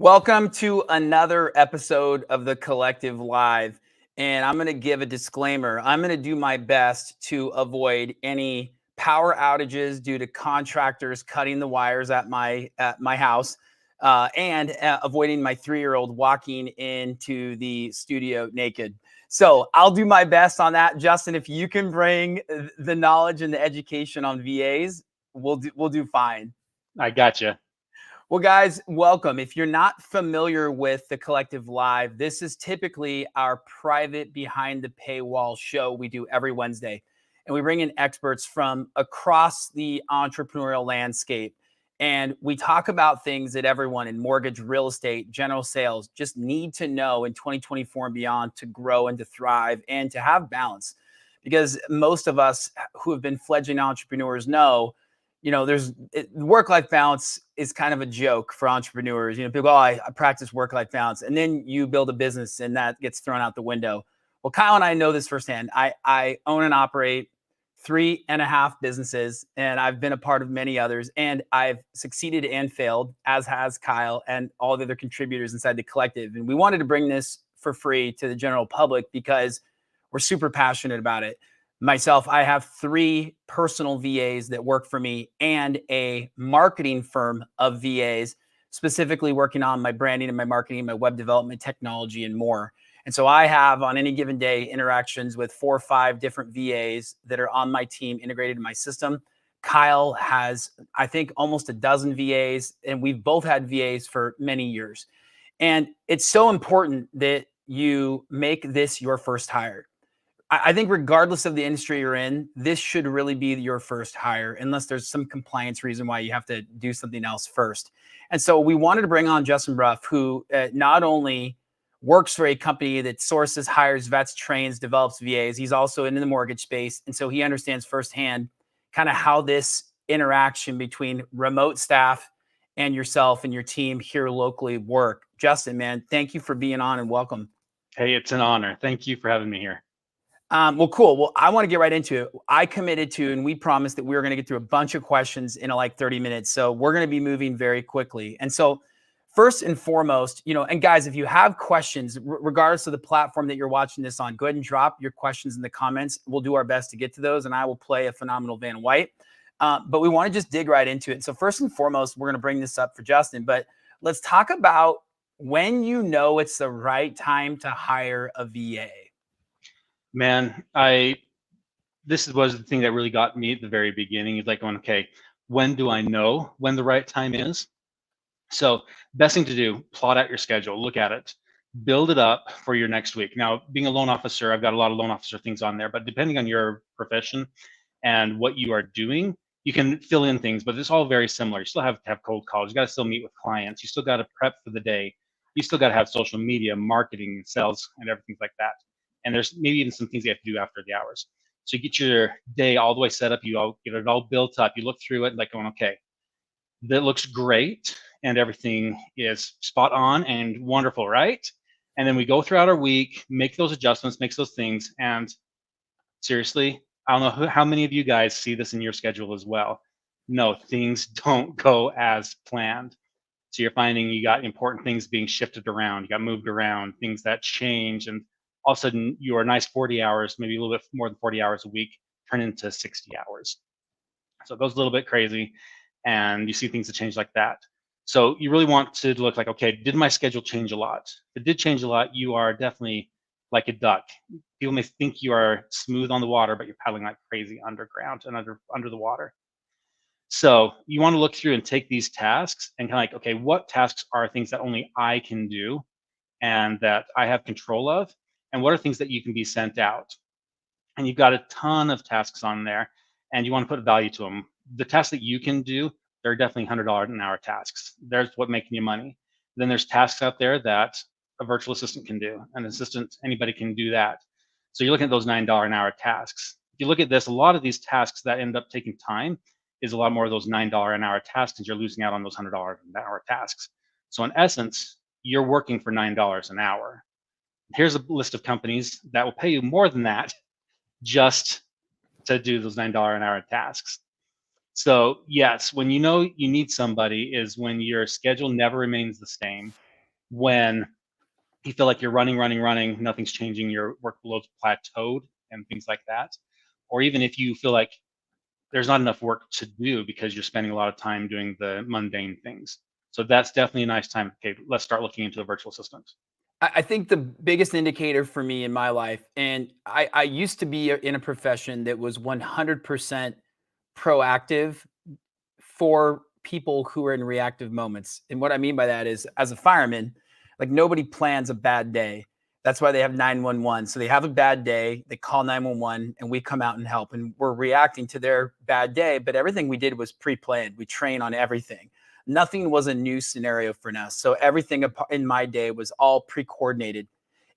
Welcome to another episode of the Collective Live. And I'm going to give a disclaimer. I'm going to do my best to avoid any power outages due to contractors cutting the wires at my house, and avoiding my 3-year-old walking into the studio naked. So I'll do my best on that. Justin, if you can bring the knowledge and the education on VAs, we'll do fine. I gotcha. Well, guys, welcome. If you're not familiar with the Collective Live, this is typically our private behind the paywall show we do every Wednesday. And we bring in experts from across the entrepreneurial landscape. And we talk about things that everyone in mortgage, real estate, general sales just need to know in 2024 and beyond to grow and to thrive and to have balance. Because most of us who have been fledgling entrepreneurs know, there's work-life balance is kind of a joke for entrepreneurs. People go, oh, I practice work-life balance. And then you build a business and that gets thrown out the window. Well, Kyle and I know this firsthand. I own and operate 3.5 businesses, and I've been a part of many others. And I've succeeded and failed, as has Kyle and all the other contributors inside the collective. And we wanted to bring this for free to the general public because we're super passionate about it. Myself, I have 3 personal VAs that work for me and a marketing firm of VAs, specifically working on my branding and my marketing, my web development, technology, and more. And so I have on any given day interactions with 4 or 5 different VAs that are on my team integrated in my system. Kyle has, I think, almost a dozen VAs, and we've both had VAs for many years. And it's so important that you make this your first hire. I think regardless of the industry you're in, this should really be your first hire, unless there's some compliance reason why you have to do something else first. And so we wanted to bring on Justin Brough, who not only works for a company that sources, hires, vets, trains, develops VAs, he's also in the mortgage space. And so he understands firsthand kind of how this interaction between remote staff and yourself and your team here locally work. Justin, man, thank you for being on and welcome. Hey, it's an honor. Thank you for having me here. Well, cool. Well, I want to get right into it. I committed to, and we promised that we were going to get through a bunch of questions in like 30 minutes. So we're going to be moving very quickly. And so first and foremost, and guys, if you have questions, regardless of the platform that you're watching this on, go ahead and drop your questions in the comments. We'll do our best to get to those, and I will play a phenomenal Van White. But we want to just dig right into it. So first and foremost, we're going to bring this up for Justin, but let's talk about when you know it's the right time to hire a VA. Man, this was the thing that really got me at the very beginning. It's like going, okay, when do I know when the right time is? So best thing to do, plot out your schedule, look at it, build it up for your next week. Now, being a loan officer, I've got a lot of loan officer things on there, but depending on your profession and what you are doing, you can fill in things, but it's all very similar. You still have to have cold calls. You got to still meet with clients. You still got to prep for the day. You still got to have social media, marketing, sales, and everything like that. And there's maybe even some things you have to do after the hours. So you get your day all the way set up, you all get it all built up, you look through it like going, okay, that looks great and everything is spot on and wonderful, right? And then we go throughout our week, make those adjustments, make those things. And seriously, I don't know how many of you guys see this in your schedule as well. No, things don't go as planned. So you're finding you got important things being shifted around, you got moved around, things that change, and all of a sudden your nice 40 hours, maybe a little bit more than 40 hours a week, turn into 60 hours. So it goes a little bit crazy, and you see things that change like that. So you really want to look like, okay, did my schedule change a lot? If it did change a lot, you are definitely like a duck. People may think you are smooth on the water, but you're paddling like crazy underground and under the water. So you want to look through and take these tasks and kind of like, okay, what tasks are things that only I can do and that I have control of? And what are things that you can be sent out? And you've got a ton of tasks on there, and you want to put value to them. The tasks that you can do, they're definitely $100 an hour tasks. There's what making you money. Then there's tasks out there that a virtual assistant can do. An assistant, anybody can do that. So you're looking at those $9 an hour tasks. If you look at this, a lot of these tasks that end up taking time is a lot more of those $9 an hour tasks, and you're losing out on those $100 an hour tasks. So in essence, you're working for $9 an hour. Here's a list of companies that will pay you more than that just to do those $9 an hour tasks. So yes, when you know you need somebody is when your schedule never remains the same. when you feel like you're running, nothing's changing, your workload's plateaued and things like that. Or even if you feel like there's not enough work to do because you're spending a lot of time doing the mundane things. So that's definitely a nice time. Okay, let's start looking into a virtual assistant. I think the biggest indicator for me in my life, and I used to be in a profession that was 100% proactive for people who are in reactive moments. And what I mean by that is, as a fireman, like nobody plans a bad day. That's why they have 911. So they have a bad day, they call 911, and we come out and help. And we're reacting to their bad day. But everything we did was pre planned. We train on everything. Nothing was a new scenario for us. So everything in my day was all pre coordinated.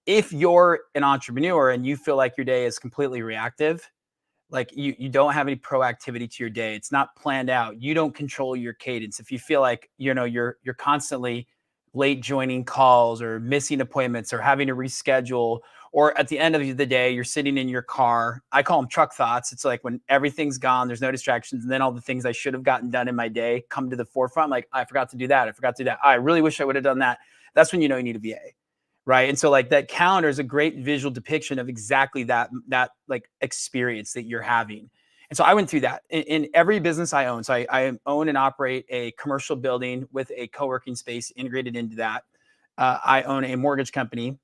If you're an entrepreneur and you feel like your day is completely reactive, like you don't have any proactivity to your day, it's not planned out, you don't control your cadence, if you feel like you're constantly late joining calls or missing appointments or having to reschedule, or at the end of the day you're sitting in your car, I call them truck thoughts. It's like when everything's gone, there's no distractions, and then all the things I should have gotten done in my day come to the forefront, like I forgot to do that, I forgot to do that, I really wish I would have done that. That's when you know you need a VA, right? And so like that calendar is a great visual depiction of exactly that like experience that you're having. And so I went through that in every business I own. So I own and operate a commercial building with a co-working space integrated into that. I own a mortgage company.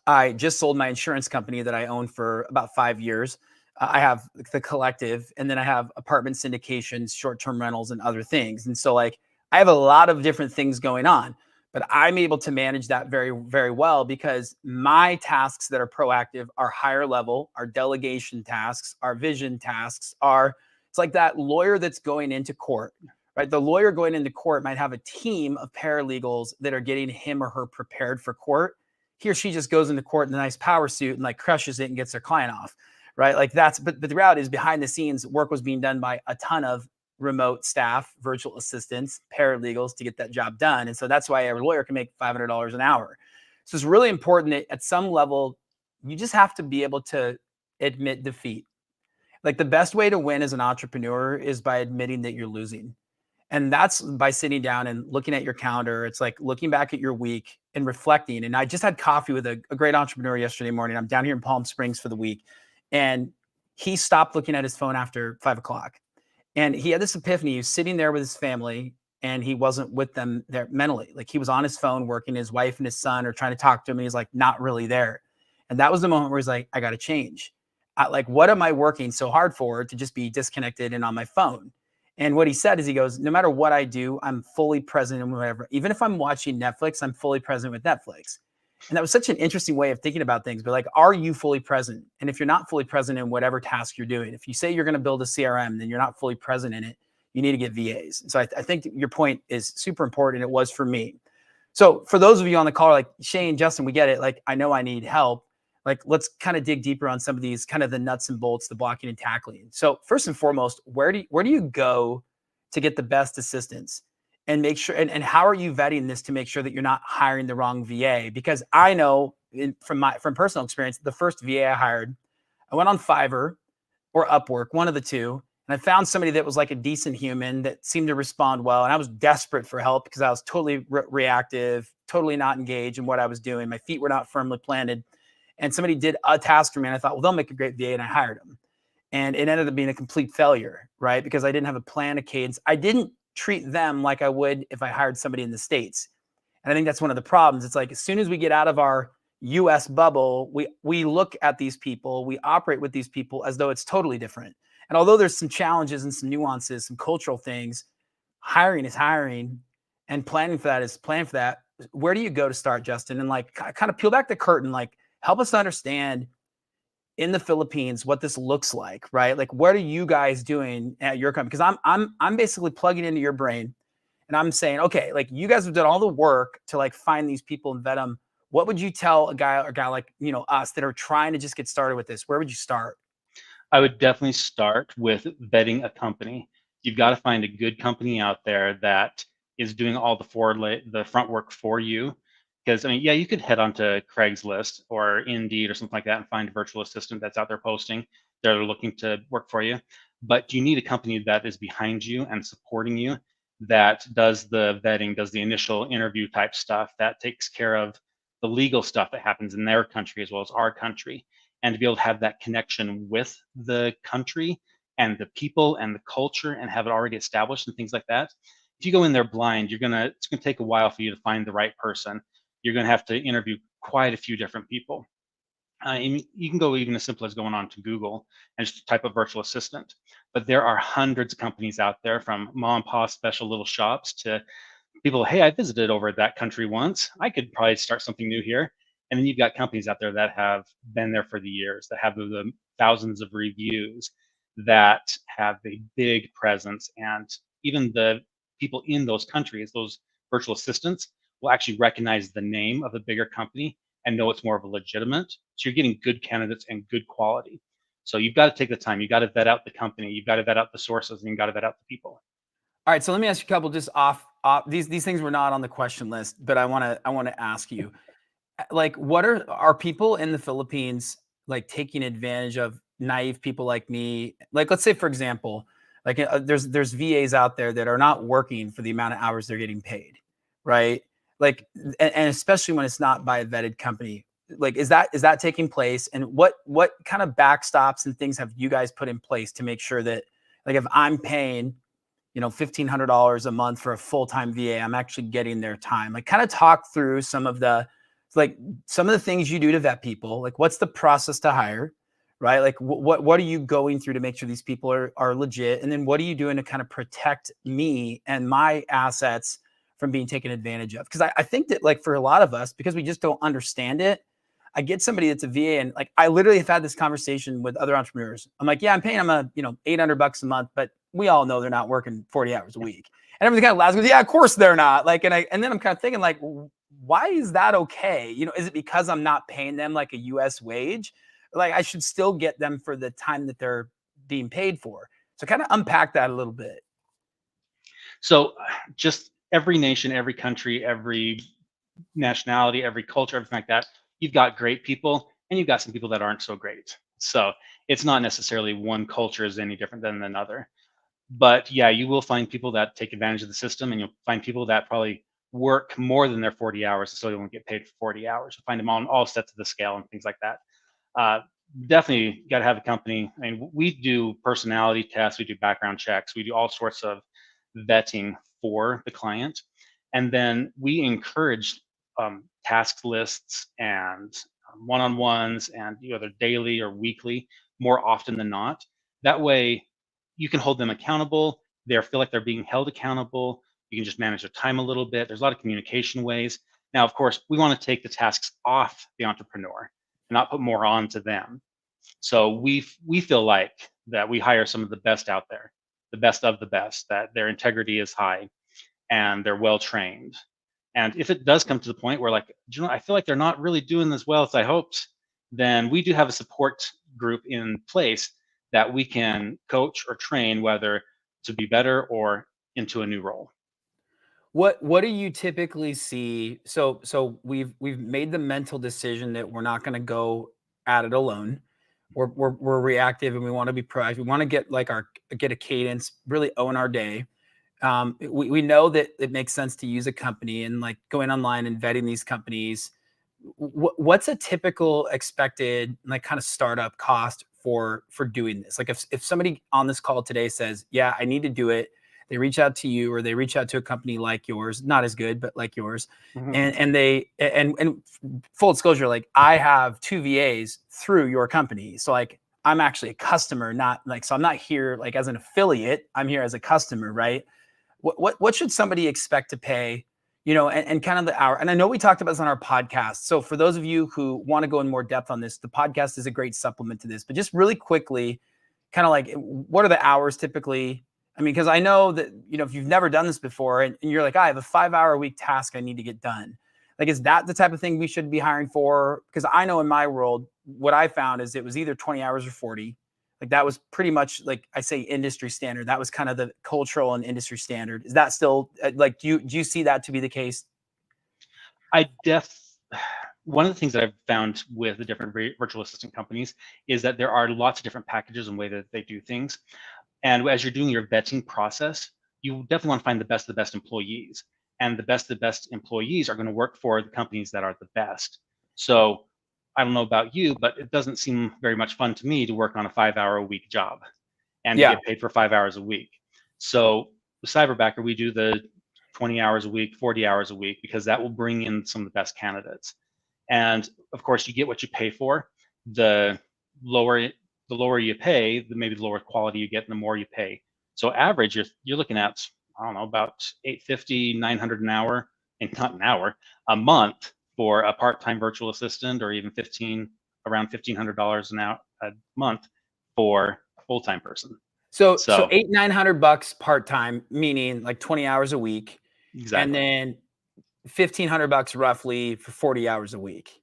I just sold my insurance company that I owned for about 5 years. I have the collective, and then I have apartment syndications, short-term rentals, and other things. And so, like, I have a lot of different things going on, but I'm able to manage that very, very well because my tasks that are proactive are higher level, our delegation tasks, our vision tasks are, it's like that lawyer that's going into court, right? The lawyer going into court might have a team of paralegals that are getting him or her prepared for court. He or she just goes into court in a nice power suit and like crushes it and gets their client off, right? Like that's, but the reality is behind the scenes, work was being done by a ton of remote staff, virtual assistants, paralegals to get that job done. And so that's why a lawyer can make $500 an hour. So it's really important that at some level, you just have to be able to admit defeat. Like the best way to win as an entrepreneur is by admitting that you're losing. And that's by sitting down and looking at your calendar. It's like looking back at your week and reflecting. And I just had coffee with a great entrepreneur yesterday morning. I'm down here in Palm Springs for the week. And he stopped looking at his phone after 5 o'clock. And he had this epiphany. He was sitting there with his family and he wasn't with them there mentally. Like he was on his phone working, his wife and his son are trying to talk to him. And he's like, not really there. And that was the moment where he's like, I got to change. Like, what am I working so hard for to just be disconnected and on my phone? And what he said is he goes, no matter what I do, I'm fully present in whatever. Even if I'm watching Netflix, I'm fully present with Netflix. And that was such an interesting way of thinking about things. But like, are you fully present? And if you're not fully present in whatever task you're doing, if you say you're going to build a CRM, then you're not fully present in it. You need to get VAs. So I think your point is super important. It was for me. So for those of you on the call, like Shane, Justin, we get it. Like, I know I need help. Like, let's kind of dig deeper on some of these kind of the nuts and bolts, the blocking and tackling. So first and foremost, where do you go to get the best assistance? And make sure, and how are you vetting this to make sure that you're not hiring the wrong VA? Because I know from personal experience, the first VA I hired, I went on Fiverr or Upwork, one of the two, and I found somebody that was like a decent human that seemed to respond well. And I was desperate for help because I was totally reactive, totally not engaged in what I was doing. My feet were not firmly planted. And somebody did a task for me, and I thought, well, they'll make a great VA, and I hired them. And it ended up being a complete failure, right? Because I didn't have a plan, a cadence. I didn't treat them like I would if I hired somebody in the States. And I think that's one of the problems. It's like as soon as we get out of our US bubble, we look at these people, we operate with these people as though it's totally different. And although there's some challenges and some nuances, some cultural things, hiring is hiring and planning for that is planning for that. Where do you go to start, Justin? And like kind of peel back the curtain, like help us understand in the Philippines what this looks like, right? Like, what are you guys doing at your company? Because I'm basically plugging into your brain, and I'm saying, okay, like you guys have done all the work to like find these people and vet them. What would you tell a guy like us that are trying to just get started with this? Where would you start? I would definitely start with vetting a company. You've got to find a good company out there that is doing all the front work for you. Because I mean, yeah, you could head onto Craigslist or Indeed or something like that and find a virtual assistant that's out there posting. They're looking to work for you, but you need a company that is behind you and supporting you that does the vetting, does the initial interview type stuff, that takes care of the legal stuff that happens in their country as well as our country. And to be able to have that connection with the country and the people and the culture and have it already established and things like that. If you go in there blind, it's gonna take a while for you to find the right person. You're gonna have to interview quite a few different people. You can go even as simple as going on to Google and just type a virtual assistant. But there are hundreds of companies out there, from mom and pop special little shops to people. Hey, I visited over that country once. I could probably start something new here. And then you've got companies out there that have been there for the years, that have the thousands of reviews, that have a big presence, and even the people in those countries, those virtual assistants, will actually recognize the name of a bigger company and know it's more of a legitimate. So you're getting good candidates and good quality. So you've got to take the time. You've got to vet out the company. You've got to vet out the sources, and you've got to vet out the people. All right, so let me ask you a couple just off these things were not on the question list, but I want to ask you, like, what are people in the Philippines like taking advantage of naive people like me? Like, let's say for example, like there's VAs out there that are not working for the amount of hours they're getting paid, right? Like, and especially when it's not by a vetted company. Like, is that taking place? And what kind of backstops and things have you guys put in place to make sure that, like, if I'm paying $1,500 a month for a full-time VA, I'm actually getting their time? Like, kind of talk through some of the things you do to vet people. Like, what's the process to hire, right? Like, what are you going through to make sure these people are legit? And then what are you doing to kind of protect me and my assets from being taken advantage of? Because I think that, like, for a lot of us, because we just don't understand it, I get somebody that's a VA, and like, I literally have had this conversation with other entrepreneurs. I'm like, yeah, I'm paying them $800 a month, but we all know they're not working 40 hours a week. And everything kind of laughs, goes, yeah, of course they're not. Like, and then I'm kind of thinking, like, why is that okay? Is it because I'm not paying them like a US wage? Like, I should still get them for the time that they're being paid for. So kind of unpack that a little bit. So just every nation, every country, every nationality, every culture, everything like that, you've got great people and you've got some people that aren't so great. So it's not necessarily one culture is any different than another. But yeah, you will find people that take advantage of the system, and you'll find people that probably work more than their 40 hours, so they won't get paid for 40 hours. You'll find them on all sets of the scale and things like that. Uh, Definitely got to have a company. I mean, we do personality tests, we do background checks, we do all sorts of vetting for the client, and then we encourage task lists and one-on-ones, and either daily or weekly, more often than not. That way, you can hold them accountable. They feel like they're being held accountable. You can just manage their time a little bit. There's a lot of communication ways. Now, of course, we want to take the tasks off the entrepreneur and not put more onto them. So we feel like that we hire some of the best out there, the best of the best, that their integrity is high and they're well trained. And if it does come to the point where, like, I feel like they're not really doing as well as I hoped, then we do have a support group in place that we can coach or train, whether to be better or into a new role. What do you typically see? So we've made the mental decision that we're not going to go at it alone. We're reactive, and we want to be proactive. We want to get a cadence, really own our day. We know that it makes sense to use a company, and like going online and vetting these companies. What's a typical expected, like, kind of startup cost for doing this? Like, if somebody on this call today says, yeah, I need to do it, they reach out to you, or they reach out to a company like yours, not as good, but like yours. Mhm. And full disclosure, like, I have 2 VAs through your company. So, like, I'm actually a customer, not like, so I'm not here like as an affiliate, I'm here as a customer, right? What should somebody expect to pay, and kind of the hour? And I know we talked about this on our podcast. So for those of you who want to go in more depth on this, the podcast is a great supplement to this. But just really quickly, kind of like, what are the hours typically? I mean, because I know that, if you've never done this before, and you're like, I have a 5-hour a week task I need to get done. Like, is that the type of thing we should be hiring for? Because I know in my world, what I found is it was either 20 hours or 40. Like, that was pretty much, like, I say, industry standard. That was kind of the cultural and industry standard. Is that still like, do you see that to be the case? I def One of the things that I've found with the different virtual assistant companies is that there are lots of different packages and way that they do things. And as you're doing your vetting process, you definitely want to find the best of the best employees. And the best of the best employees are going to work for the companies that are the best. So I don't know about you, but it doesn't seem very much fun to me to work on a 5-hour-a-week job and to Yeah. get paid for 5 hours a week. So with Cyberbacker, we do the 20 hours a week, 40 hours a week, because that will bring in some of the best candidates. And of course, you get what you pay for. The lower you pay, maybe the lower quality you get, and the more you pay. So average, you're looking at, I don't know, about $850, $900 an hour, and not an hour, a month for a part-time virtual assistant, or even around $1,500 a month for a full-time person. So So $800-900 part-time, meaning like 20 hours a week. exactly. And then $1,500 roughly for 40 hours a week.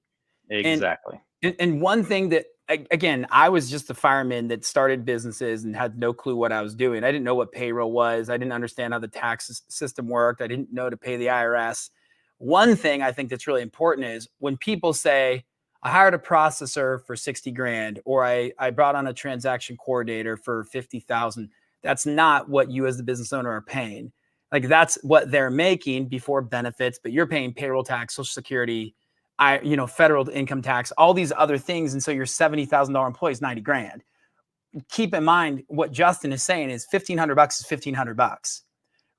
Exactly. And one thing that, again, I was just a fireman that started businesses and had no clue what I was doing. I didn't know what payroll was. I didn't understand how the tax system worked. I didn't know to pay the IRS. One thing I think that's really important is when people say, I hired a processor for 60 grand, or I brought on a transaction coordinator for 50,000. That's not what you as the business owner are paying. Like that's what they're making before benefits, but you're paying payroll tax, Social Security, federal income tax, all these other things. And so your $70,000 employee is 90 grand. Keep in mind what Justin is saying is $1,500 is $1,500.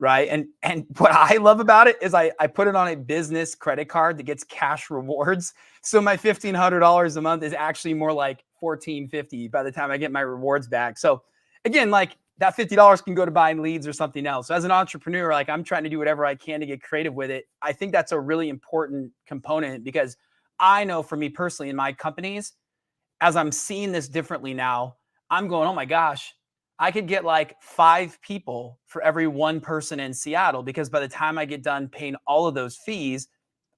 Right. And what I love about it is I put it on a business credit card that gets cash rewards. So my $1,500 a month is actually more like $1,450 by the time I get my rewards back. So again, like that $50 can go to buying leads or something else. So as an entrepreneur, like I'm trying to do whatever I can to get creative with it. I think that's a really important component because I know for me personally in my companies, as I'm seeing this differently now, I'm going, oh my gosh, I could get like 5 people for every one person in Seattle, because by the time I get done paying all of those fees,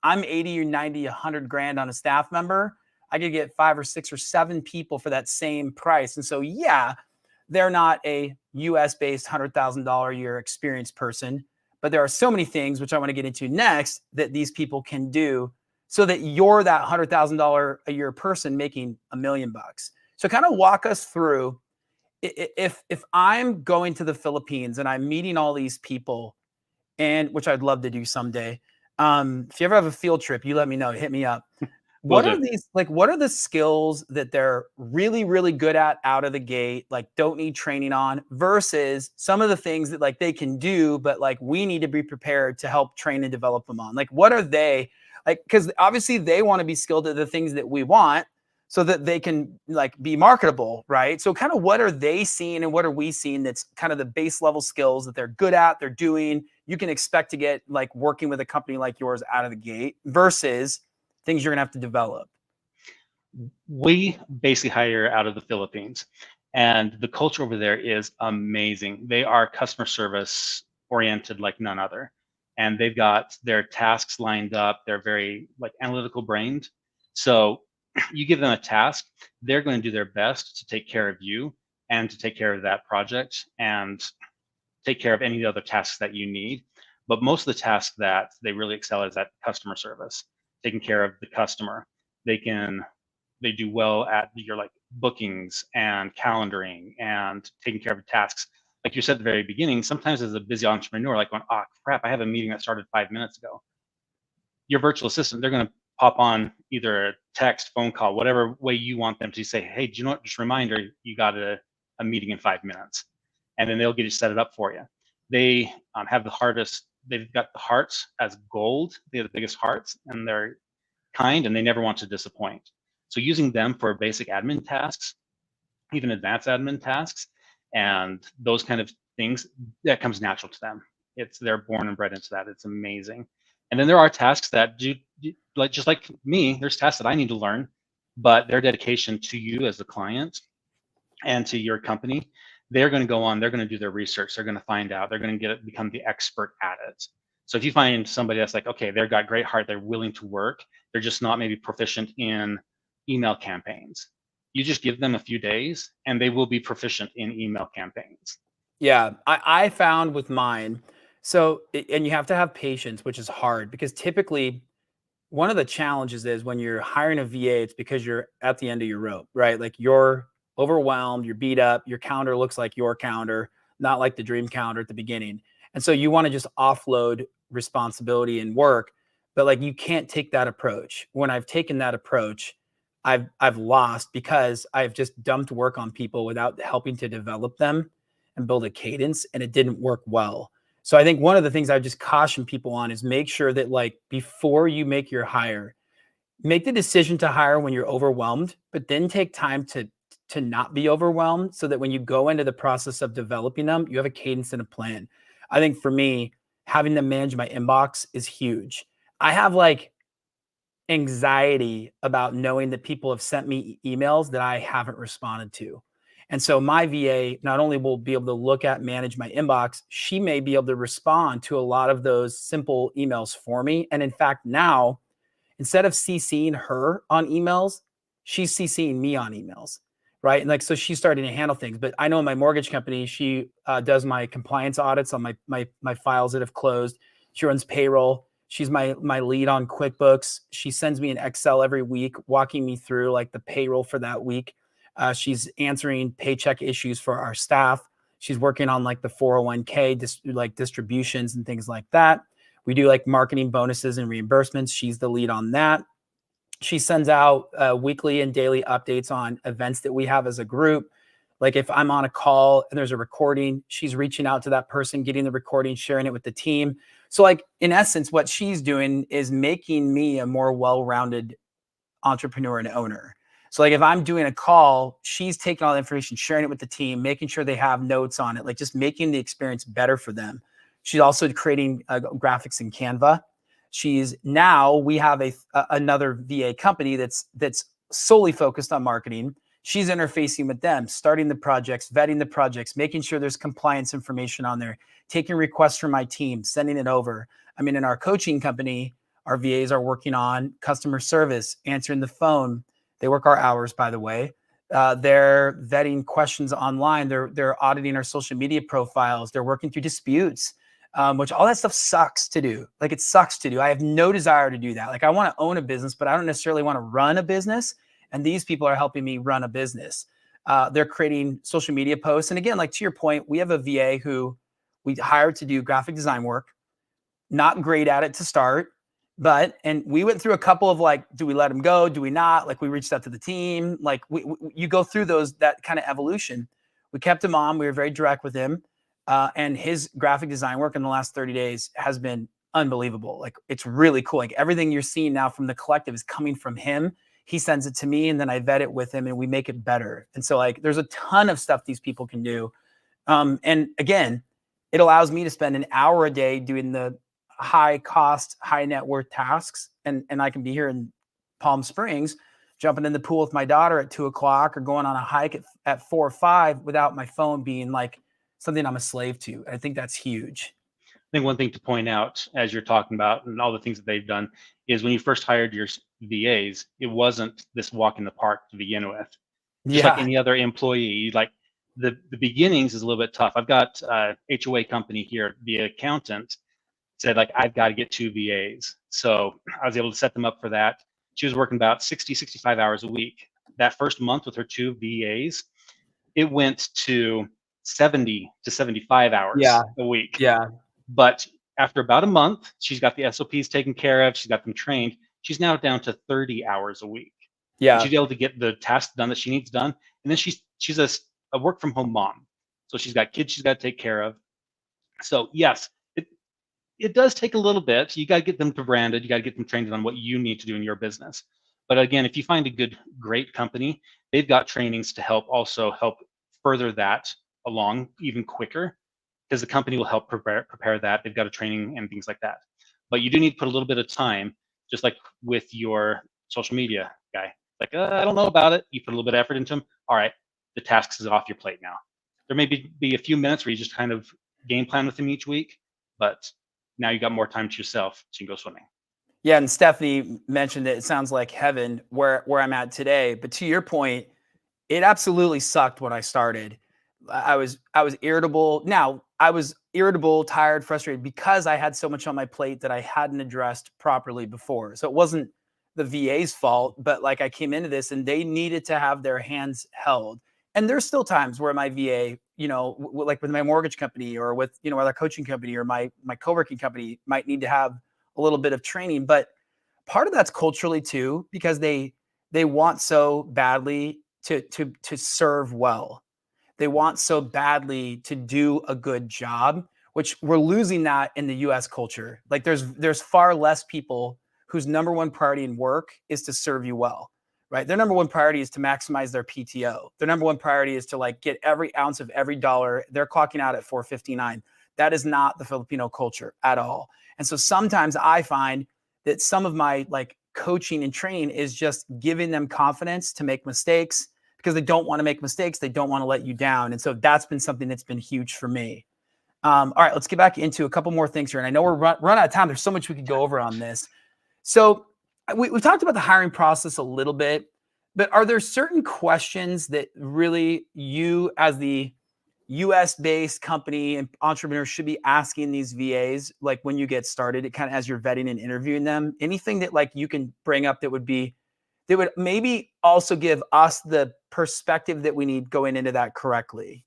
I'm 80 or 90, 100 grand on a staff member. I could get 5 or 6 or 7 people for that same price. And so, yeah, they're not a US based $100,000 a year experienced person, but there are so many things, which I want to get into next, that these people can do so that you're that $100,000 a year person making $1 million. So kind of walk us through, if I'm going to the Philippines and I'm meeting all these people, and which I'd love to do someday. If you ever have a field trip, you let me know, hit me up. Will What are do. these, like, what are the skills that they're really, really good at out of the gate, like don't need training on, versus some of the things that like they can do, but like we need to be prepared to help train and develop them on? Like, what are they like? Because obviously they want to be skilled at the things that we want so that they can like be marketable, right? So kind of what are they seeing and what are we seeing that's kind of the base level skills that they're good at, they're doing, you can expect to get like working with a company like yours out of the gate, versus things you're gonna have to develop? We basically hire out of the Philippines, and the culture over there is amazing. They are customer service oriented like none other, and they've got their tasks lined up. They're very like analytical brained. So you give them a task, they're going to do their best to take care of you and to take care of that project and take care of any other tasks that you need. But most of the tasks that they really excel at is at customer service, taking care of the customer. They do well at your like bookings and calendaring and taking care of tasks. Like you said at the very beginning, sometimes as a busy entrepreneur, like going, oh crap, I have a meeting that started 5 minutes ago. Your virtual assistant, they're going to pop on either a text, phone call, whatever way you want them to say, hey, do you know what? Just a reminder, you got a meeting in 5 minutes. And then they'll get it set it up for you. They have they've got the hearts as gold. They have the biggest hearts and they're kind and they never want to disappoint. So using them for basic admin tasks, even advanced admin tasks, and those kind of things, that comes natural to them. They're born and bred into that. It's amazing. And then there are tasks that do like just like me. There's tasks that I need to learn, but their dedication to you as the client and to your company, they're going to go on. They're going to do their research. They're going to find out. They're going to become the expert at it. So if you find somebody that's like, okay, they've got great heart, they're willing to work, they're just not maybe proficient in email campaigns. You just give them a few days and they will be proficient in email campaigns. Yeah, I found with mine. So, and you have to have patience, which is hard because typically one of the challenges is when you're hiring a VA, it's because you're at the end of your rope, right? Like you're overwhelmed, you're beat up, your calendar looks like your calendar, not like the dream calendar at the beginning. And so you want to just offload responsibility and work, but like you can't take that approach. When I've taken that approach, I've lost because I've just dumped work on people without helping to develop them and build a cadence, and it didn't work well. So I think one of the things I just caution people on is make sure that like before you make your hire, make the decision to hire when you're overwhelmed, but then take time to not be overwhelmed so that when you go into the process of developing them, you have a cadence and a plan. I think for me, having them manage my inbox is huge. I have like anxiety about knowing that people have sent me emails that I haven't responded to. And so my VA not only will be able to look at, manage my inbox, she may be able to respond to a lot of those simple emails for me. And in fact, now instead of CCing her on emails, she's CCing me on emails, right? And like, so she's starting to handle things. But I know in my mortgage company, she does my compliance audits on my files that have closed. She runs payroll. She's my lead on QuickBooks. She sends me an Excel every week, walking me through like the payroll for that week. She's answering paycheck issues for our staff. She's working on like the 401k, like distributions and things like that. We do like marketing bonuses and reimbursements. She's the lead on that. She sends out weekly and daily updates on events that we have as a group. Like if I'm on a call and there's a recording, she's reaching out to that person, getting the recording, sharing it with the team. So like in essence, what she's doing is making me a more well-rounded entrepreneur and owner. So like if I'm doing a call, she's taking all the information, sharing it with the team, making sure they have notes on it, like just making the experience better for them. She's also creating graphics in Canva. We have another VA company that's solely focused on marketing. She's interfacing with them, starting the projects, vetting the projects, making sure there's compliance information on there, taking requests from my team, sending it over. I mean, in our coaching company, our VAs are working on customer service, answering the phone. They work our hours, by the way. They're vetting questions online. They're auditing our social media profiles. They're working through disputes, which all that stuff sucks to do. Like it sucks to do. I have no desire to do that. Like I want to own a business, but I don't necessarily want to run a business. And these people are helping me run a business. They're creating social media posts. And again, like to your point, we have a VA who we hired to do graphic design work, not great at it to start. And we went through a couple of like, do we let him go? Do we not? Like we reached out to the team. Like you go through that kind of evolution. We kept him on. We were very direct with him. And his graphic design work in the last 30 days has been unbelievable. Like it's really cool. Like everything you're seeing now from the collective is coming from him. He sends it to me and then I vet it with him and we make it better. And so like, there's a ton of stuff these people can do. And again, it allows me to spend an hour a day doing the high cost, high net worth tasks. And I can be here in Palm Springs, jumping in the pool with my daughter at 2:00 or going on a hike at 4 or 5 without my phone being like something I'm a slave to. I think that's huge. I think one thing to point out as you're talking about and all the things that they've done is when you first hired your VAs, it wasn't this walk in the park to begin with. Just like Yeah. any other employee, like the beginnings is a little bit tough. I've got a HOA company here. The accountant said like, I've got to get 2 VAs. So I was able to set them up for that. She was working about 60, 65 hours a week. That first month with her 2 VAs, it went to 70 to 75 Yeah. hours a week. Yeah. But after about a month, she's got the SOPs taken care of. She's got them trained. She's now down to 30 hours a week. And Yeah. she's able to get the tasks done that she needs done. And then she's a work from home mom. So she's got kids she's got to take care of. So yes, it does take a little bit. You got to get them to branded. You got to get them trained on what you need to do in your business. But again, if you find a great company, they've got trainings to help further that along even quicker, because the company will help prepare that. They've got a training and things like that. But you do need to put a little bit of time, just like with your social media guy. Like, I don't know about it. You put a little bit of effort into them. All right, the tasks is off your plate now. There may be a few minutes where you just kind of game plan with them each week, but now you got more time to yourself, so you can go swimming. Yeah. And Stephanie mentioned it sounds like heaven where I'm at today. But to your point, it absolutely sucked when I started. I was irritable. Now I was irritable, tired, frustrated because I had so much on my plate that I hadn't addressed properly before. So it wasn't the VA's fault, but like I came into this and they needed to have their hands held. And there's still times where my VA, like with my mortgage company or with, other coaching company or my co-working company might need to have a little bit of training. But part of that's culturally too, because they want so badly to serve well. They want so badly to do a good job, which we're losing that in the US culture. Like there's far less people whose number one priority in work is to serve you well, right? Their number one priority is to maximize their PTO. Their number one priority is to like get every ounce of every dollar. They're clocking out at 4:59. That is not the Filipino culture at all. And so sometimes I find that some of my like coaching and training is just giving them confidence to make mistakes because they don't want to make mistakes. They don't want to let you down. And so that's been something that's been huge for me. All right, let's get back into a couple more things here. And I know we're run out of time. There's so much we could go over on this. So we've talked about the hiring process a little bit, but are there certain questions that really you as the US-based company and entrepreneurs should be asking these VAs, like when you get started, it kind of as you're vetting and interviewing them? Anything that like you can bring up that would maybe also give us the perspective that we need going into that correctly?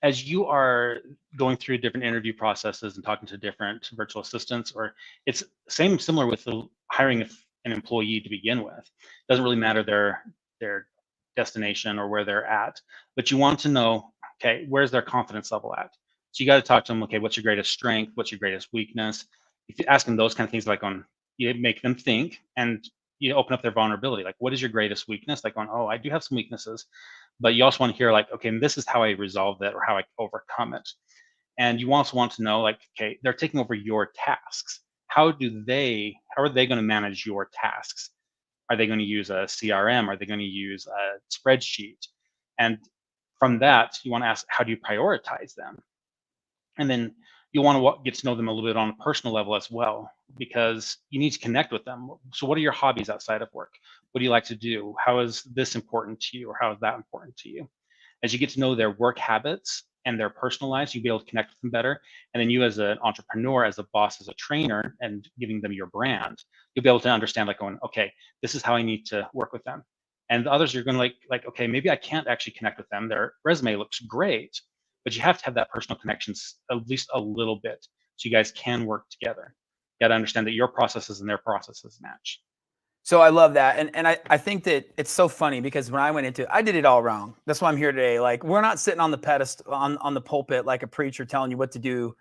As you are going through different interview processes and talking to different virtual assistants, or it's similar with the hiring an employee to begin with. Doesn't really matter their destination or where they're at, but you want to know, okay, where's their confidence level at? So you got to talk to them. Okay, what's your greatest strength? What's your greatest weakness? If you ask them those kind of things, like you make them think and you open up their vulnerability. Like, what is your greatest weakness? Like, oh, I do have some weaknesses, but you also want to hear like, okay, this is how I resolve that or how I overcome it. And you also want to know like, okay, they're taking over your tasks. How are they going to manage your tasks? Are they going to use a CRM? Are they going to use a spreadsheet? And from that, you want to ask, how do you prioritize them? And then you want to get to know them a little bit on a personal level as well, because you need to connect with them. So what are your hobbies outside of work? What do you like to do? How is this important to you, or how is that important to you? As you get to know their work habits and their personal lives, you'll be able to connect with them better. And then you as an entrepreneur, as a boss, as a trainer, and giving them your brand, you'll be able to understand like going, okay, this is how I need to work with them. And the others, you're going to like, okay, maybe I can't actually connect with them. Their resume looks great, but you have to have that personal connections at least a little bit so you guys can work together. You got to understand that your processes and their processes match. So I love that. And I think that it's so funny because when I went into it, I did it all wrong. That's why I'm here today. Like we're not sitting on the pedestal on the pulpit like a preacher telling you what to do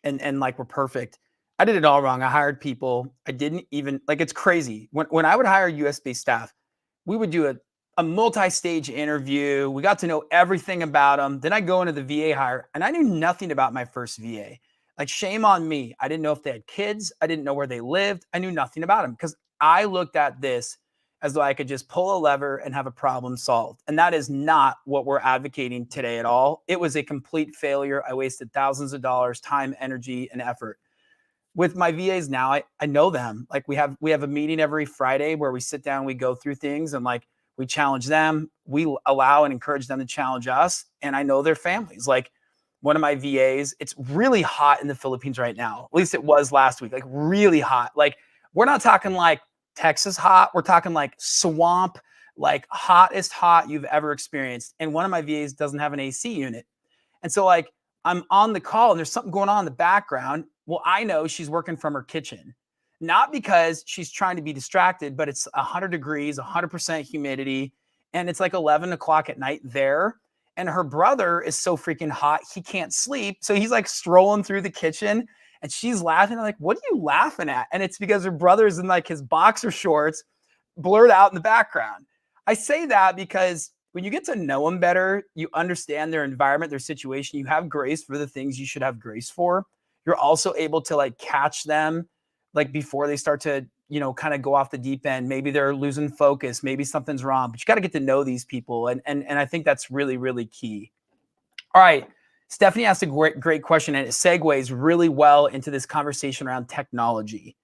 and like we're perfect. I did it all wrong. I hired people. I didn't even like it's crazy. When I would hire US-based staff, we would do a multi-stage interview. We got to know everything about them. Then I go into the VA hire and I knew nothing about my first VA. Like shame on me. I didn't know if they had kids. I didn't know where they lived. I knew nothing about them because I looked at this as though I could just pull a lever and have a problem solved. And that is not what we're advocating today at all. It was a complete failure. I wasted thousands of dollars, time, energy, and effort. With my VAs now, I know them. Like we have a meeting every Friday where we sit down, we go through things and like we challenge them. We allow and encourage them to challenge us. And I know their families. Like one of my VAs, it's really hot in the Philippines right now. At least it was last week, like really hot. Like we're not talking like Texas hot. We're talking like swamp, like hottest hot you've ever experienced. And one of my VAs doesn't have an AC unit. And so like I'm on the call and there's something going on in the background. Well, I know she's working from her kitchen, not because she's trying to be distracted, but it's 100 degrees, 100% humidity. And it's like 11 o'clock at night there. And her brother is so freaking hot, he can't sleep. So he's like strolling through the kitchen and she's laughing. I'm like, what are you laughing at? And it's because her brother's in like his boxer shorts blurred out in the background. I say that because when you get to know them better, you understand their environment, their situation, you have grace for the things you should have grace for. You're also able to like catch them like before they start to, kind of go off the deep end. Maybe they're losing focus, maybe something's wrong, but you got to get to know these people. And I think that's really, really key. All right. Stephanie asked a great question and it segues really well into this conversation around technology.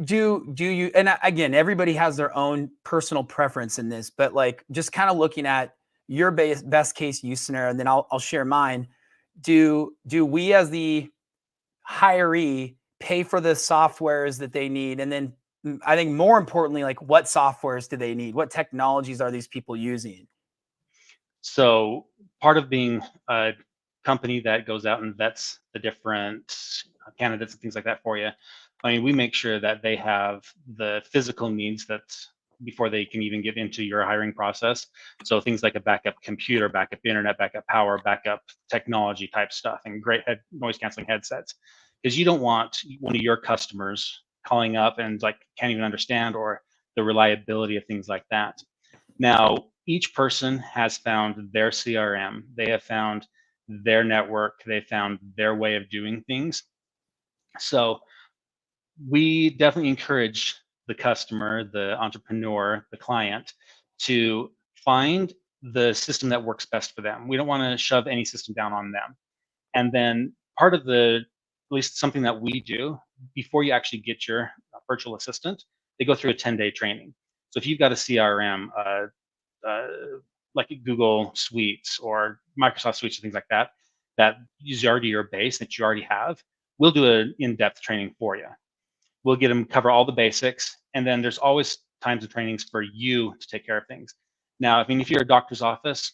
Do you, and again, everybody has their own personal preference in this, but like just kind of looking at your best case use scenario, and then I'll share mine. Do we as the hiree pay for the softwares that they need? And then I think more importantly, like what softwares do they need? What technologies are these people using? So part of being a company that goes out and vets the different candidates and things like that for you, I mean, we make sure that they have the physical needs that before they can even get into your hiring process. So things like a backup computer, backup internet, backup power, backup technology type stuff, and great noise canceling headsets. Because you don't want one of your customers calling up and like can't even understand, or the reliability of things like that. Now, each person has found their CRM, they have found their network, they found their way of doing things. So we definitely encourage the customer, the entrepreneur, the client to find the system that works best for them. We don't want to shove any system down on them. And then part of at least something that we do before you actually get your virtual assistant, they go through a 10-day training. So if you've got a CRM, uh, like Google Suites or Microsoft Suites or things like that, that is already your base that you already have, we'll do an in-depth training for you. We'll get them cover all the basics, and then there's always times of trainings for you to take care of things. Now, I mean, if you're a doctor's office,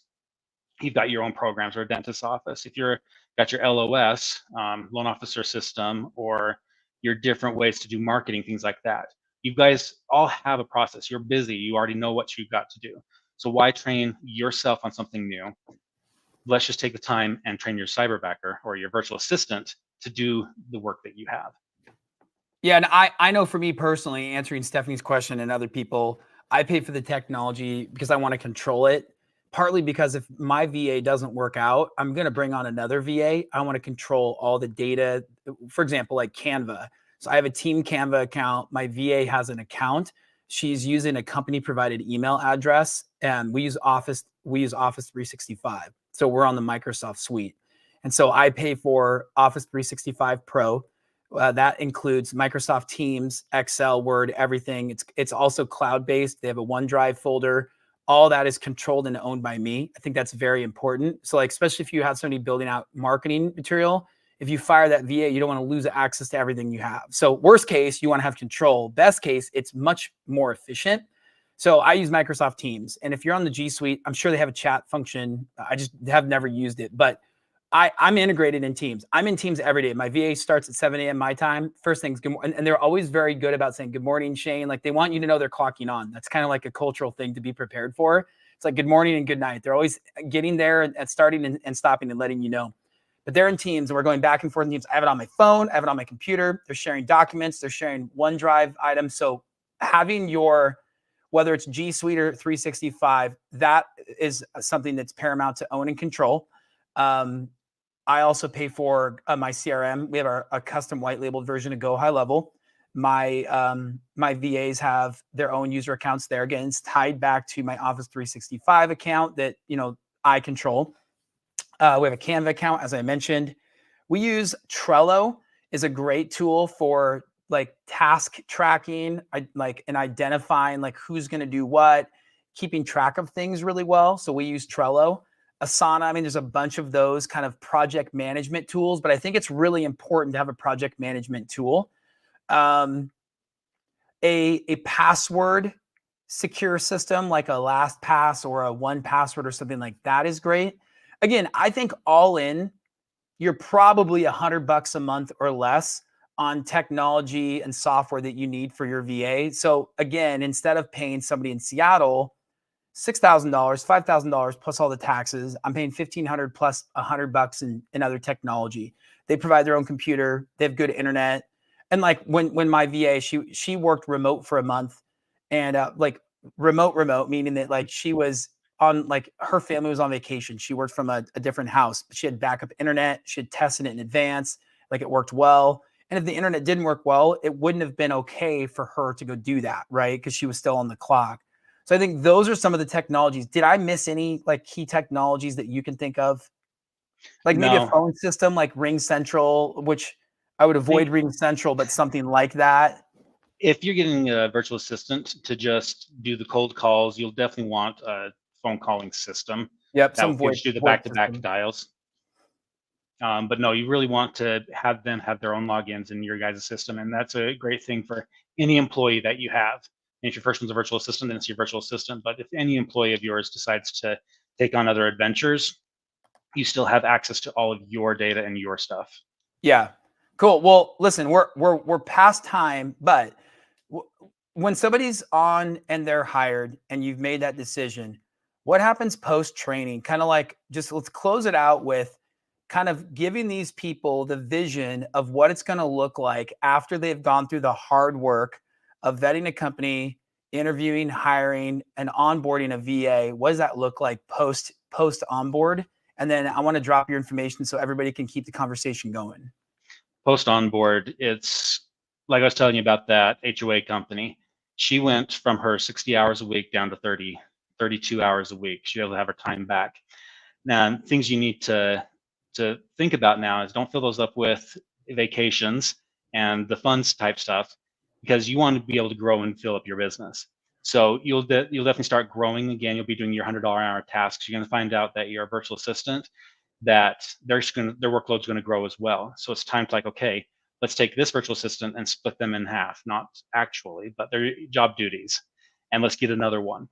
you've got your own programs, or a dentist's office. If you're got your LOS, loan officer system, or your different ways to do marketing, things like that. You guys all have a process. You're busy. You already know what you've got to do. So why train yourself on something new? Let's just take the time and train your cyberbacker or your virtual assistant to do the work that you have. Yeah, and I know for me personally, answering Stephanie's question and other people, I pay for the technology because I want to control it. Partly because if my VA doesn't work out, I'm going to bring on another VA. I want to control all the data. For example, like Canva. So I have a team Canva account. My VA has an account. She's using a company provided email address, and we use Office 365. So we're on the Microsoft suite. And so I pay for Office 365 Pro. That includes Microsoft Teams, Excel, Word, everything. It's also cloud-based. They have a OneDrive folder. All that is controlled and owned by me. I think that's very important. So like, especially if you have somebody building out marketing material, if you fire that VA, you don't want to lose access to everything you have. So worst case, you want to have control. Best case, it's much more efficient. So I use Microsoft Teams. And if you're on the G Suite, I'm sure they have a chat function. I just have never used it, but I'm integrated in Teams. I'm in Teams every day. My VA starts at 7 a.m. my time. First thing's good morning. And they're always very good about saying, good morning, Shane. Like they want you to know they're clocking on. That's kind of like a cultural thing to be prepared for. It's like good morning and good night. They're always getting there and starting and stopping and letting you know. But they're in Teams and we're going back and forth in Teams. I have it on my phone. I have it on my computer. They're sharing documents. They're sharing OneDrive items. So having whether it's G Suite or 365, that is something that's paramount to own and control. I also pay for my CRM. We have a custom white labeled version of Go High Level. My VAs have their own user accounts there. Again, it's tied back to my Office 365 account that I control. We have a Canva account, as I mentioned. We use Trello is a great tool for like task tracking, and identifying like who's going to do what, keeping track of things really well. So we use Trello. Asana, I mean, there's a bunch of those kind of project management tools, but I think it's really important to have a project management tool. A password secure system like a LastPass or a 1Password or something like that is great. Again, I think all in, you're probably $100 a month or less on technology and software that you need for your VA. So again, instead of paying somebody in Seattle $6,000, $5,000 plus all the taxes, I'm paying $1,500 plus $100 in other technology. They provide their own computer. They have good internet. And like when my VA, she worked remote for a month, and like remote, meaning that like she was on, like her family was on vacation. She worked from a different house, but she had backup internet. She had tested it in advance. Like it worked well. And if the internet didn't work well, it wouldn't have been okay for her to go do that, right? Because she was still on the clock. So I think those are some of the technologies. Did I miss any like key technologies that you can think of? Like maybe a No, phone system like Ring Central, which I would I avoid think Ring Central, but something like that. if you're getting a virtual assistant to just do the cold calls, you'll definitely want a phone calling system Yep, that some gives you the VoIP back-to-back system. dials. But no, you really want to have them have their own logins in your guys' system, and that's a great thing for any employee that you have. And if your first one's a virtual assistant, then it's your virtual assistant. But if any employee of yours decides to take on other adventures, you still have access to all of your data and your stuff. Yeah. Cool. Well, listen, we're past time, but when somebody's on and they're hired and you've made that decision, what happens post training? Kind of like, just let's close it out with kind of giving these people the vision of what it's going to look like after they've gone through the hard work of vetting a company, interviewing, hiring, and onboarding a VA. What does that look like post onboard? And then I want to drop your information so everybody can keep the conversation going. Post onboard, it's like I was telling you about that HOA company. She went from her 60 hours a week down to 32 hours a week. She was able to have her time back. Now, things you need to think about now is don't fill those up with vacations and the funds type stuff, because you want to be able to grow and fill up your business. So you'll definitely start growing again. You'll be doing your $100 an hour tasks. You're going to find out that you're a virtual assistant, that their workload's going to grow as well. So it's time to like, okay, let's take this virtual assistant and split them in half, not actually, but their job duties, and let's get another one.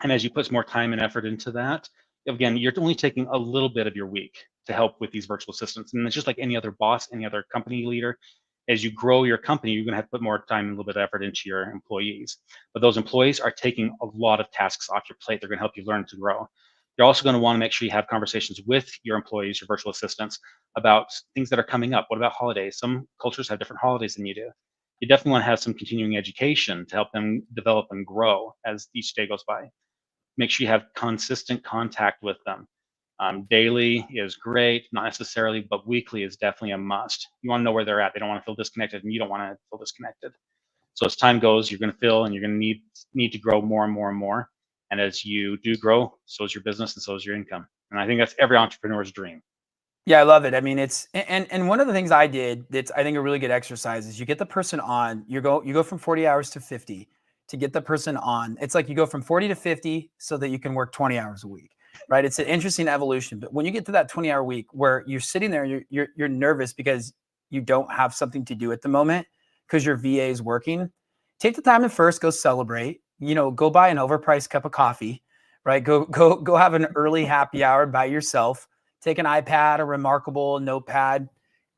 And as you put more time and effort into that, again, you're only taking a little bit of your week to help with these virtual assistants. And it's just like any other boss, any other company leader. As you grow your company, you're going to have to put more time and a little bit of effort into your employees. But those employees are taking a lot of tasks off your plate. They're going to help you learn to grow. You're also going to want to make sure you have conversations with your employees, your virtual assistants, about things that are coming up. What about holidays? Some cultures have different holidays than you do. You definitely want to have some continuing education to help them develop and grow as each day goes by. Make sure you have consistent contact with them. Daily is great, not necessarily, but weekly is definitely a must. You want to know where they're at. They don't want to feel disconnected, and you don't want to feel disconnected. So as time goes, you're going to feel, and you're going to need to grow more and more and more. And as you do grow, so is your business, and so is your income. And I think that's every entrepreneur's dream. Yeah, I love it. I mean, it's and one of the things I did that's I think a really good exercise is you get the person on, you go from 40 hours to 50 to get the person on. It's like you go from 40 to 50 so that you can work 20 hours a week, right? It's an interesting evolution. But when you get to that 20-hour week where you're sitting there, you're nervous because you don't have something to do at the moment because your VA is working. Take the time to first go celebrate. Go buy an overpriced cup of coffee, right? Go have an early happy hour by yourself. Take an iPad, a Remarkable, notepad,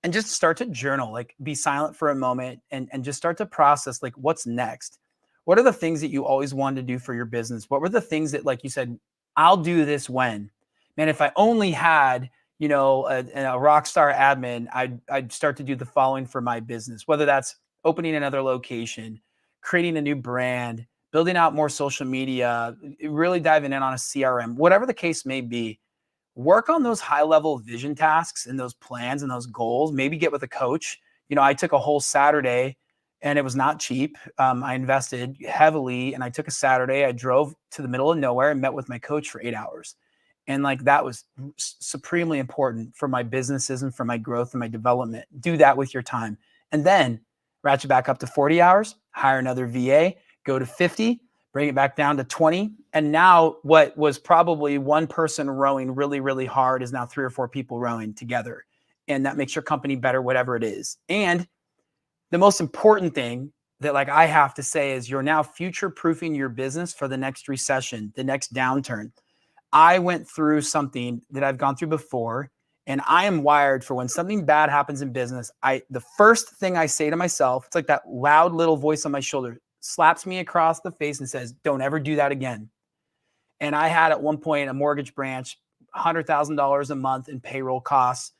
and just start to journal, like be silent for a moment and just start to process like what's next. What are the things that you always wanted to do for your business? What were the things that, like you said, I'll do this when? Man, if I only had, a rock star admin, I'd start to do the following for my business, whether that's opening another location, creating a new brand, building out more social media, really diving in on a CRM, whatever the case may be. Work on those high level vision tasks and those plans and those goals. Maybe get with a coach. I took a whole Saturday and it was not cheap. I invested heavily and I took a Saturday. I drove to the middle of nowhere and met with my coach for 8 hours. And like that was supremely important for my businesses and for my growth and my development. Do that with your time. And then ratchet back up to 40 hours, hire another VA, go to 50, bring it back down to 20. And now what was probably one person rowing really, really hard is now 3 or 4 people rowing together. And that makes your company better, whatever it is. And the most important thing that like I have to say is you're now future-proofing your business for the next recession, the next downturn. I went through something that I've gone through before, and I am wired for when something bad happens in business. The first thing I say to myself, it's like that loud little voice on my shoulder slaps me across the face and says, don't ever do that again. And I had at one point a mortgage branch, $100,000 a month in payroll costs.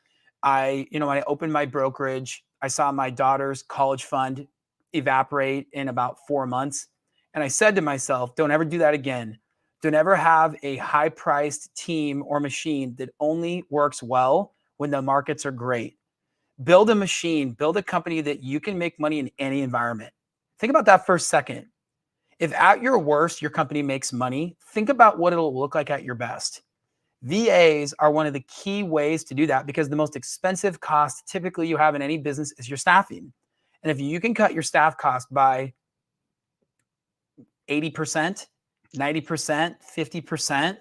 When I opened my brokerage, I saw my daughter's college fund evaporate in about 4 months. And I said to myself, don't ever do that again. Don't ever have a high priced team or machine that only works well when the markets are great. Build a machine, build a company that you can make money in any environment. Think about that for a second. If at your worst, your company makes money, think about what it'll look like at your best. VAs are one of the key ways to do that because the most expensive cost typically you have in any business is your staffing. And if you can cut your staff cost by 80%, 90%, 50%,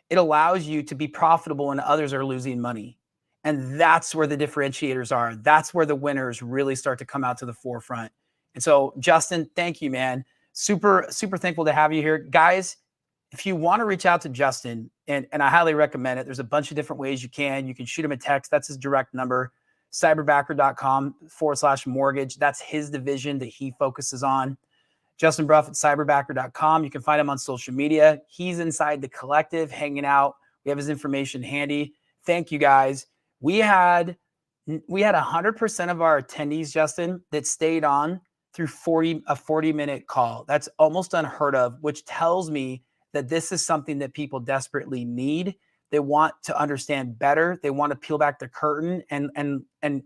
it allows you to be profitable when others are losing money. And that's where the differentiators are. That's where the winners really start to come out to the forefront. And so, Justin, thank you, man. Super, super thankful to have you here. Guys, if you want to reach out to Justin, and I highly recommend it, there's a bunch of different ways you can. You can shoot him a text. That's his direct number, cyberbacker.com/mortgage. That's his division that he focuses on. Justin Brough at cyberbacker.com. You can find him on social media. He's inside the collective, hanging out. We have his information handy. Thank you, guys. We had 100% of our attendees, Justin, that stayed on through a 40-minute call. That's almost unheard of, which tells me that this is something that people desperately need. They want to understand better. They want to peel back the curtain and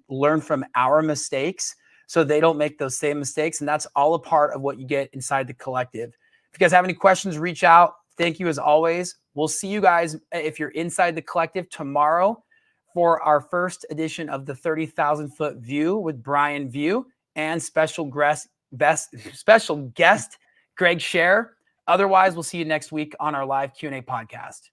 learn from our mistakes so they don't make those same mistakes. And that's all a part of what you get inside the collective. If you guys have any questions, reach out. Thank you as always. We'll see you guys if you're inside the collective tomorrow for our first edition of the 30,000-foot view with Brian View and special guest Greg Scher. Otherwise, we'll see you next week on our live Q&A podcast.